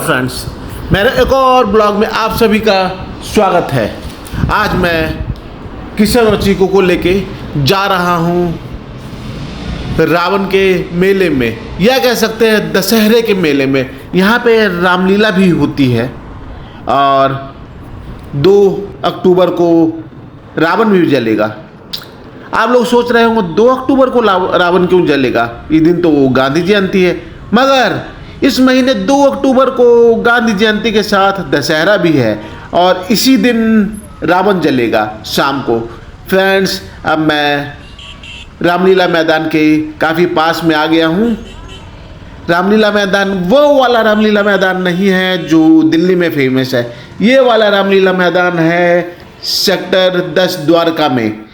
Friends, मेरे एक और ब्लॉग में आप सभी का स्वागत है। आज मैं किशन और चीकू को लेके जा रहा हूँ रावण के मेले में, या कह सकते हैं दशहरे के मेले में। यहाँ पे रामलीला भी होती है और 2 अक्टूबर को रावण भी जलेगा। आप लोग सोच रहे होंगे 2 अक्टूबर को रावण क्यों जलेगा, इस दिन तो गांधी जयंती है। मगर इस महीने 2 अक्टूबर को गांधी जयंती के साथ दशहरा भी है और इसी दिन रावण जलेगा शाम को। फ्रेंड्स, अब मैं रामलीला मैदान के काफ़ी पास में आ गया हूँ। रामलीला मैदान वो वाला रामलीला मैदान नहीं है जो दिल्ली में फेमस है। ये वाला रामलीला मैदान है सेक्टर 10 द्वारका में।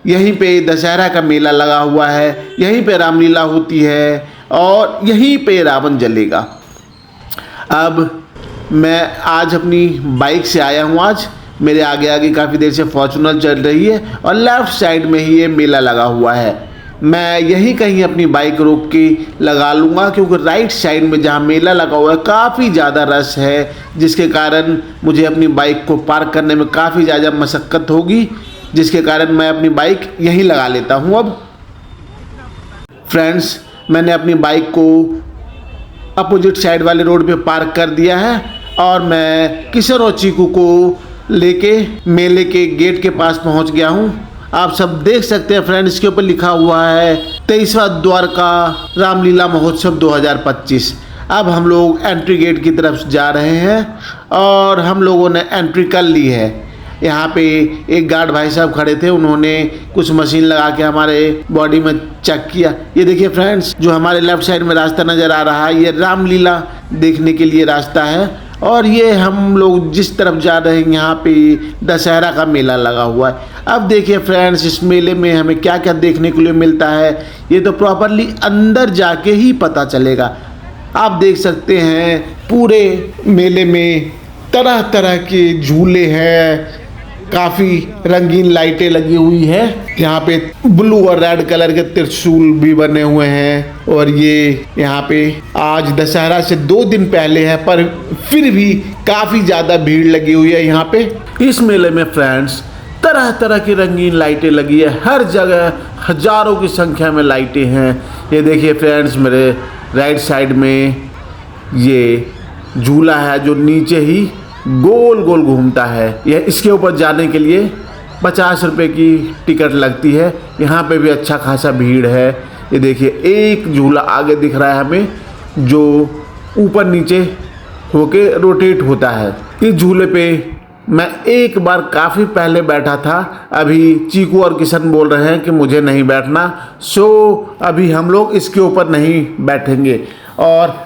यहीं पे दशहरा का मेला लगा हुआ है, यहीं पे रामलीला होती है और यहीं पे रावण जलेगा। अब मैं आज अपनी बाइक से आया हूँ। आज मेरे आगे आगे काफ़ी देर से फॉर्चूनर चल रही है और लेफ़्ट साइड में ही ये मेला लगा हुआ है। मैं यहीं कहीं अपनी बाइक रोक के लगा लूँगा, क्योंकि राइट साइड में जहाँ मेला लगा हुआ है काफ़ी ज़्यादा रश है, जिसके कारण मुझे अपनी बाइक को पार्क करने में काफ़ी ज़्यादा मशक्क़त होगी, जिसके कारण मैं अपनी बाइक यहीं लगा लेता हूँ। अब फ्रेंड्स, मैंने अपनी बाइक को अपोजिट साइड वाले रोड पे पार्क कर दिया है और मैं किशन और चीकू को लेके मेले के गेट के पास पहुंच गया हूं। आप सब देख सकते हैं फ्रेंड्स, इसके ऊपर लिखा हुआ है 23वां द्वारका रामलीला महोत्सव 2025। अब हम लोग एंट्री गेट की तरफ जा रहे हैं और हम लोगों ने एंट्री कर ली है। यहाँ पे एक गार्ड भाई साहब खड़े थे, उन्होंने कुछ मशीन लगा के हमारे बॉडी में चेक किया। ये देखिए फ्रेंड्स, जो हमारे लेफ्ट साइड में रास्ता नज़र आ रहा है, ये रामलीला देखने के लिए रास्ता है और ये हम लोग जिस तरफ जा रहे हैं यहाँ पे दशहरा का मेला लगा हुआ है। अब देखिए फ्रेंड्स, इस मेले में हमें क्या क्या देखने के लिए मिलता है ये तो प्रॉपरली अंदर जाके ही पता चलेगा। आप देख सकते हैं पूरे मेले में तरह तरह के झूले हैं, काफ़ी रंगीन लाइटें लगी हुई है। यहाँ पे ब्लू और रेड कलर के त्रिशूल भी बने हुए हैं और ये यहाँ पे आज दशहरा से 2 दिन पहले है, पर फिर भी काफ़ी ज़्यादा भीड़ लगी हुई है यहाँ पे। इस मेले में फ्रेंड्स तरह तरह की रंगीन लाइटें लगी है, हर जगह हजारों की संख्या में लाइटें हैं। ये देखिए फ्रेंड्स, मेरे राइट साइड में ये झूला है जो नीचे ही गोल गोल घूमता है। यह इसके ऊपर जाने के लिए 50 रुपये की टिकट लगती है। यहाँ पे भी अच्छा खासा भीड़ है। ये देखिए एक झूला आगे दिख रहा है हमें, जो ऊपर नीचे होके रोटेट होता है। इस झूले पे मैं एक बार काफ़ी पहले बैठा था। अभी चीकू और किशन बोल रहे हैं कि मुझे नहीं बैठना, सो अभी हम लोग इसके ऊपर नहीं बैठेंगे। और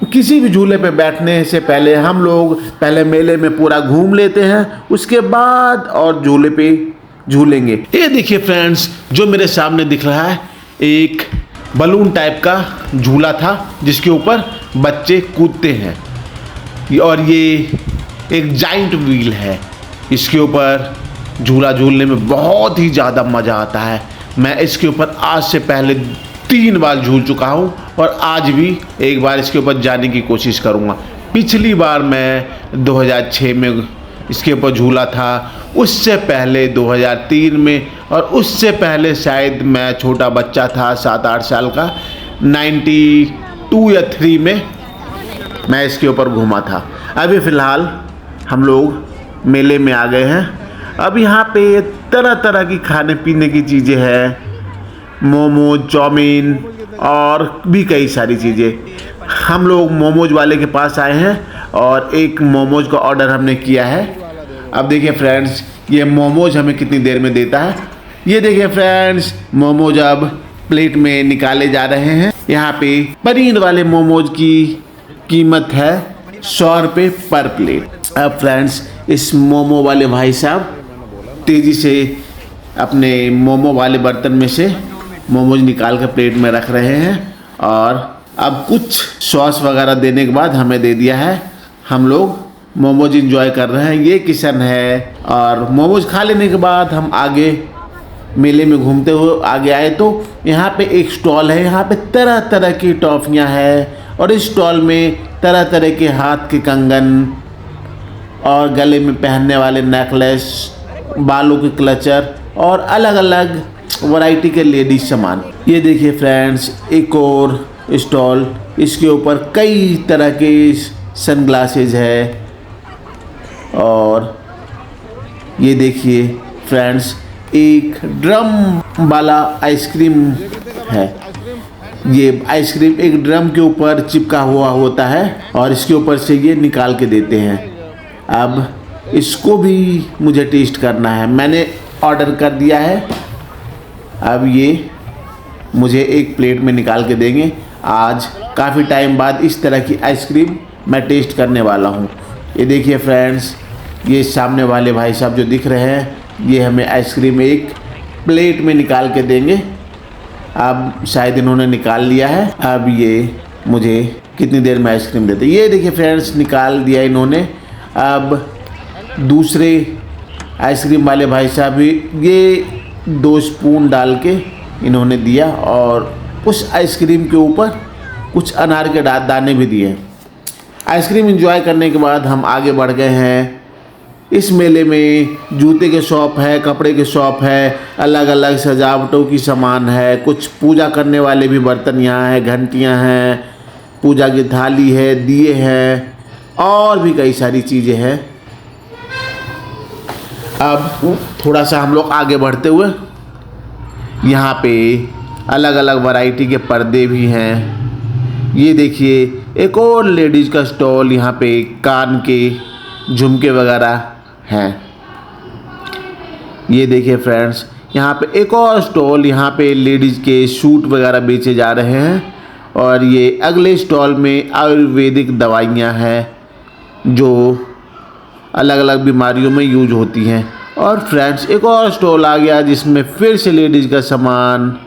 किसी भी झूले पे बैठने से पहले हम लोग पहले मेले में पूरा घूम लेते हैं, उसके बाद और झूले पे झूलेंगे। ये देखिए फ्रेंड्स, जो मेरे सामने दिख रहा है एक बलून टाइप का झूला था जिसके ऊपर बच्चे कूदते हैं और ये एक जाइंट व्हील है। इसके ऊपर झूला झूलने में बहुत ही ज़्यादा मज़ा आता है। मैं इसके ऊपर आज से पहले 3 बार झूल चुका हूँ और आज भी एक बार इसके ऊपर जाने की कोशिश करूँगा। पिछली बार मैं 2006 में इसके ऊपर झूला था, उससे पहले 2003 में और उससे पहले शायद मैं छोटा बच्चा था 7-8 साल का, 92 या 3 में मैं इसके ऊपर घूमा था। अभी फ़िलहाल हम लोग मेले में आ गए हैं। अब यहाँ पे तरह तरह की खाने पीने की चीज़ें हैं, मोमोज, चाउमीन और भी कई सारी चीज़ें। हम लोग मोमोज वाले के पास आए हैं और एक मोमोज का ऑर्डर हमने किया है। अब देखिए फ्रेंड्स, ये मोमोज हमें कितनी देर में देता है। ये देखिए फ्रेंड्स, मोमोज अब प्लेट में निकाले जा रहे हैं। यहाँ पे पनीर वाले मोमोज की कीमत है 100 रुपये पर प्लेट। अब फ्रेंड्स, इस मोमो वाले भाई साहब तेज़ी से अपने मोमो वाले बर्तन में से मोमोज निकाल कर प्लेट में रख रहे हैं और अब कुछ सॉस वगैरह देने के बाद हमें दे दिया है। हम लोग मोमोज इंजॉय कर रहे हैं। ये किशन है और मोमोज खा लेने के बाद हम आगे मेले में घूमते हुए आगे आए तो यहाँ पे एक स्टॉल है। यहाँ पे तरह तरह की टॉफ़ियाँ हैं और इस स्टॉल में तरह तरह के हाथ के कंगन और गले में पहनने वाले नेकलेस, बालों के क्लचर और अलग अलग वैरायटी के लेडीज सामान। ये देखिए फ्रेंड्स, एक और स्टॉल, इसके ऊपर कई तरह के सनग्लासेज है। और ये देखिए फ्रेंड्स, एक ड्रम वाला आइसक्रीम है। ये आइसक्रीम एक ड्रम के ऊपर चिपका हुआ होता है और इसके ऊपर से ये निकाल के देते हैं। अब इसको भी मुझे टेस्ट करना है, मैंने ऑर्डर कर दिया है। अब ये मुझे एक प्लेट में निकाल के देंगे। आज काफ़ी टाइम बाद इस तरह की आइसक्रीम मैं टेस्ट करने वाला हूँ। ये देखिए फ्रेंड्स, ये सामने वाले भाई साहब जो दिख रहे हैं, ये हमें आइसक्रीम एक प्लेट में निकाल के देंगे। अब शायद इन्होंने निकाल लिया है। अब ये मुझे कितनी देर में आइसक्रीम देते। ये देखिए फ्रेंड्स, निकाल दिया इन्होंने। अब दूसरे आइसक्रीम वाले भाई साहब भी ये 2 स्पून डाल के इन्होंने दिया और उस आइसक्रीम के ऊपर कुछ अनार के दाने भी दिए। आइसक्रीम एंजॉय करने के बाद हम आगे बढ़ गए हैं। इस मेले में जूते के शॉप है, कपड़े के शॉप है, अलग अलग सजावटों की सामान है, कुछ पूजा करने वाले भी बर्तन यहाँ हैं, घंटियाँ हैं, पूजा की थाली है, दिए हैं और भी कई सारी चीज़ें हैं। अब थोड़ा सा हम लोग आगे बढ़ते हुए, यहाँ पे अलग अलग वैरायटी के पर्दे भी हैं। ये देखिए एक और लेडीज़ का स्टॉल, यहाँ पे कान के झुमके वगैरह हैं। ये देखिए फ्रेंड्स, यहाँ पे एक और स्टॉल, यहाँ पे लेडीज़ के सूट वगैरह बेचे जा रहे हैं। और ये अगले स्टॉल में आयुर्वेदिक दवाइयाँ हैं जो अलग अलग बीमारियों में यूज होती हैं। और फ्रेंड्स, एक और स्टॉल आ गया जिसमें फिर से लेडीज़ का सामान।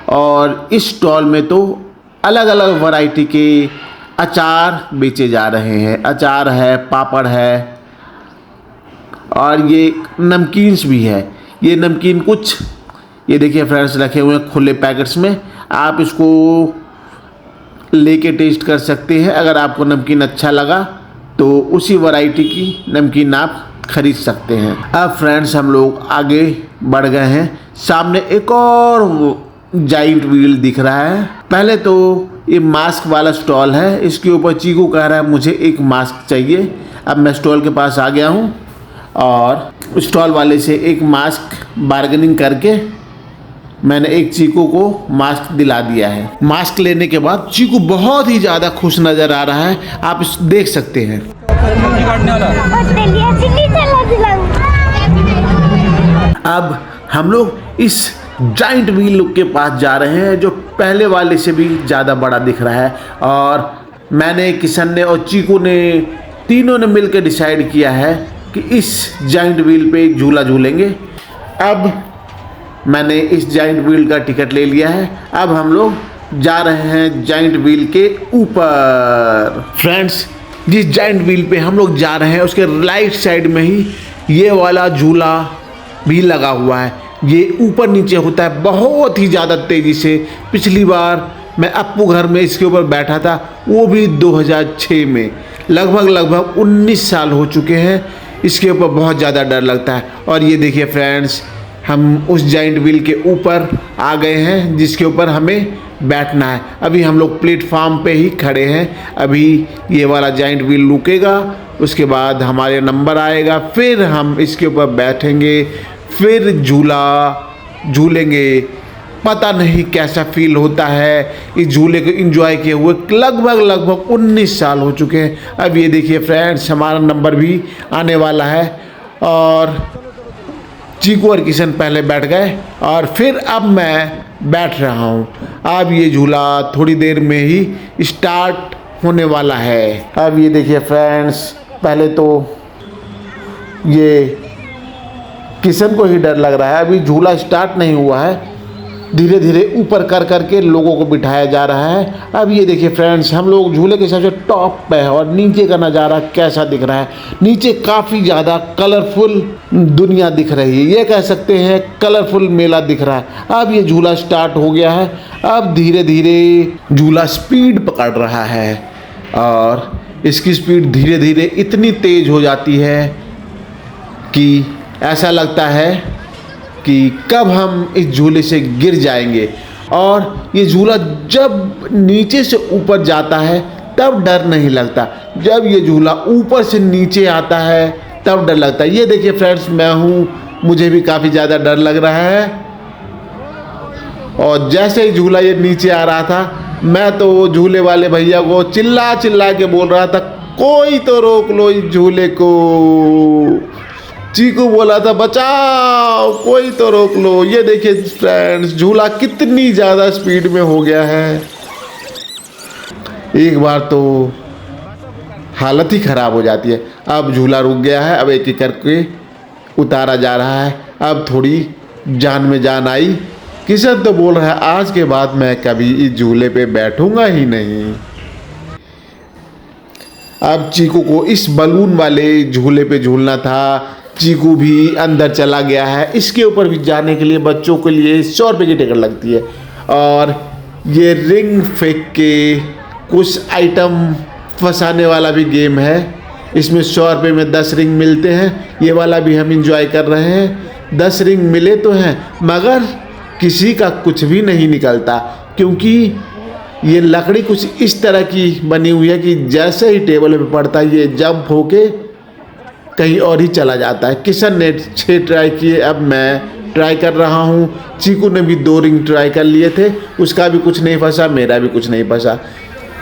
और इस स्टॉल में तो अलग अलग वैरायटी के अचार बेचे जा रहे हैं। अचार है, पापड़ है और ये नमकीन्स भी है। ये नमकीन कुछ, ये देखिए फ्रेंड्स, रखे हुए हैं खुले पैकेट्स में। आप इसको लेके टेस्ट कर सकते हैं। अगर आपको नमकीन अच्छा लगा तो उसी वैरायटी की नमकीन आप खरीद सकते हैं। अब फ्रेंड्स, हम लोग आगे बढ़ गए हैं। सामने एक और जाइंट व्हील दिख रहा है। पहले तो ये मास्क वाला स्टॉल है, इसके ऊपर चीकू कह रहा है मुझे एक मास्क चाहिए। अब मैं स्टॉल के पास आ गया हूँ और स्टॉल वाले से एक मास्क बार्गेनिंग करके मैंने एक चीकू को मास्क दिला दिया है। मास्क लेने के बाद चीकू बहुत ही ज़्यादा खुश नज़र आ रहा है, आप देख सकते हैं। अब हम लोग इस जाइंट व्हील के पास जा रहे हैं जो पहले वाले से भी ज़्यादा बड़ा दिख रहा है। और मैंने, किशन ने और चीकू ने, तीनों ने मिलकर डिसाइड किया है कि इस जाइंट व्हील पे एक झूला झूलेंगे। अब मैंने इस जाइंट व्हील का टिकट ले लिया है। अब हम लोग जा रहे हैं जाइंट व्हील के ऊपर। फ्रेंड्स, जिस जाइंट व्हील पे हम लोग जा रहे हैं उसके राइट साइड में ही ये वाला झूला भी लगा हुआ है। ये ऊपर नीचे होता है बहुत ही ज़्यादा तेज़ी से। पिछली बार मैं अप्पू घर में इसके ऊपर बैठा था, वो भी 2006 में। लगभग 19 साल हो चुके हैं। इसके ऊपर बहुत ज़्यादा डर लगता है। और ये देखिए फ्रेंड्स, हम उस जाइंट व्हील के ऊपर आ गए हैं जिसके ऊपर हमें बैठना है। अभी हम लोग प्लेटफार्म पे ही खड़े हैं। अभी ये वाला जाइंट व्हील रुकेगा, उसके बाद हमारे नंबर आएगा, फिर हम इसके ऊपर बैठेंगे, फिर झूला झूलेंगे। पता नहीं कैसा फील होता है। इस झूले को एंजॉय किए हुए लगभग 19 साल हो चुके हैं। अब ये देखिए फ्रेंड्स, हमारा नंबर भी आने वाला है। और चीकू और किशन पहले बैठ गए और फिर अब मैं बैठ रहा हूँ। अब ये झूला थोड़ी देर में ही स्टार्ट होने वाला है। अब ये देखिए फ्रेंड्स, पहले तो ये किशन को ही डर लग रहा है। अभी झूला स्टार्ट नहीं हुआ है, धीरे धीरे ऊपर कर करके लोगों को बिठाया जा रहा है। अब ये देखिए फ्रेंड्स, हम लोग झूले के सबसे टॉप पे है और नीचे का नज़ारा कैसा दिख रहा है। नीचे काफ़ी ज़्यादा कलरफुल दुनिया दिख रही है, ये कह सकते हैं कलरफुल मेला दिख रहा है। अब ये झूला स्टार्ट हो गया है। अब धीरे धीरे झूला स्पीड पकड़ रहा है और इसकी स्पीड धीरे धीरे इतनी तेज हो जाती है कि ऐसा लगता है कि कब हम इस झूले से गिर जाएंगे। और ये झूला जब नीचे से ऊपर जाता है तब डर नहीं लगता, जब ये झूला ऊपर से नीचे आता है तब डर लगता है। ये देखिए फ्रेंड्स, मैं हूँ, मुझे भी काफ़ी ज़्यादा डर लग रहा है। और जैसे ही झूला ये नीचे आ रहा था, मैं तो झूले वाले भैया को चिल्ला चिल्ला के बोल रहा था, कोई तो रोक लो इस झूले को। चीकू बोला था, बचाओ, कोई तो रोक लो। ये देखिए फ्रेंड्स, झूला कितनी ज़्यादा स्पीड में हो गया है। एक बार तो हालत ही ख़राब हो जाती है। अब झूला रुक गया है, अब एक एक करके उतारा जा रहा है। अब थोड़ी जान में जान आई। किशन तो बोल रहा है, आज के बाद मैं कभी इस झूले पे बैठूंगा ही नहीं। अब चीकू को इस बलून वाले झूले पे झूलना था। चीकू भी अंदर चला गया है। इसके ऊपर भी जाने के लिए बच्चों के लिए 100 रुपये की टिकट लगती है। और ये रिंग फेंक के कुछ आइटम फंसाने वाला भी गेम है। इसमें 100 रुपये में 10 रिंग मिलते हैं। ये वाला भी हम इंजॉय कर रहे हैं। 10 रिंग मिले तो हैं, मगर किसी का कुछ भी नहीं निकलता, क्योंकि ये लकड़ी कुछ इस तरह की बनी हुई है कि जैसे ही टेबल पे पड़ता है ये जंप होके कहीं और ही चला जाता है। किशन ने 6 ट्राई किए, अब मैं ट्राई कर रहा हूँ। चीकू ने भी 2 रिंग ट्राई कर लिए थे, उसका भी कुछ नहीं फंसा, मेरा भी कुछ नहीं फंसा।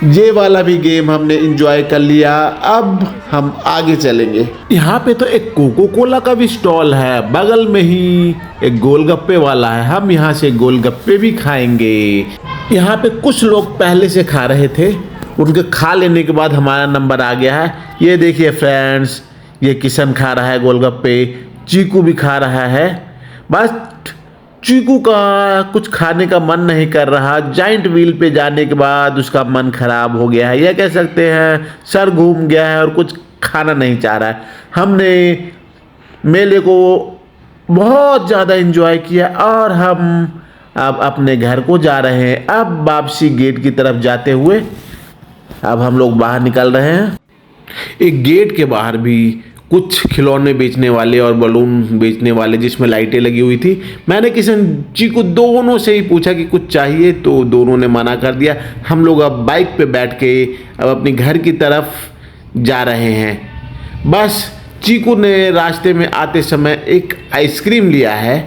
ये वाला भी गेम हमने इंजॉय कर लिया। अब हम आगे चलेंगे। यहाँ पे तो एक कोको कोला का भी स्टॉल है, बगल में ही एक गोलगप्पे वाला है। हम यहाँ से गोलगप्पे भी खाएंगे। यहाँ पे कुछ लोग पहले से खा रहे थे, उनके खा लेने के बाद हमारा नंबर आ गया है। ये देखिए फ्रेंड्स, ये किशन खा रहा है गोलगप्पे, चीकू भी खा रहा है। बस चीकू का कुछ खाने का मन नहीं कर रहा। जाइंट व्हील पे जाने के बाद उसका मन खराब हो गया है, यह कह सकते हैं। सर घूम गया है और कुछ खाना नहीं चाह रहा है। हमने मेले को बहुत ज़्यादा एंजॉय किया और हम अब अपने घर को जा रहे हैं। अब वापसी गेट की तरफ जाते हुए अब हम लोग बाहर निकल रहे हैं। एक गेट के बाहर भी कुछ खिलौने बेचने वाले और बलून बेचने वाले, जिसमें लाइटें लगी हुई थी। मैंने किशन जी को दोनों से ही पूछा कि कुछ चाहिए, तो दोनों ने मना कर दिया। हम लोग अब बाइक पे बैठ के अब अपने घर की तरफ जा रहे हैं। बस चीकू ने रास्ते में आते समय एक आइसक्रीम लिया है,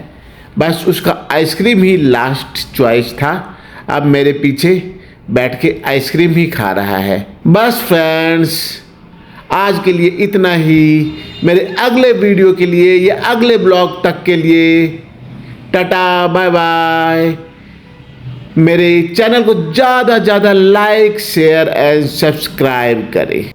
बस उसका आइसक्रीम ही लास्ट चॉइस था। अब मेरे पीछे बैठ के आइसक्रीम ही खा रहा है। बस फ्रेंड्स, आज के लिए इतना ही। मेरे अगले वीडियो के लिए या अगले ब्लॉग तक के लिए टाटा बाय बाय। मेरे चैनल को ज़्यादा लाइक शेयर एंड सब्सक्राइब करें।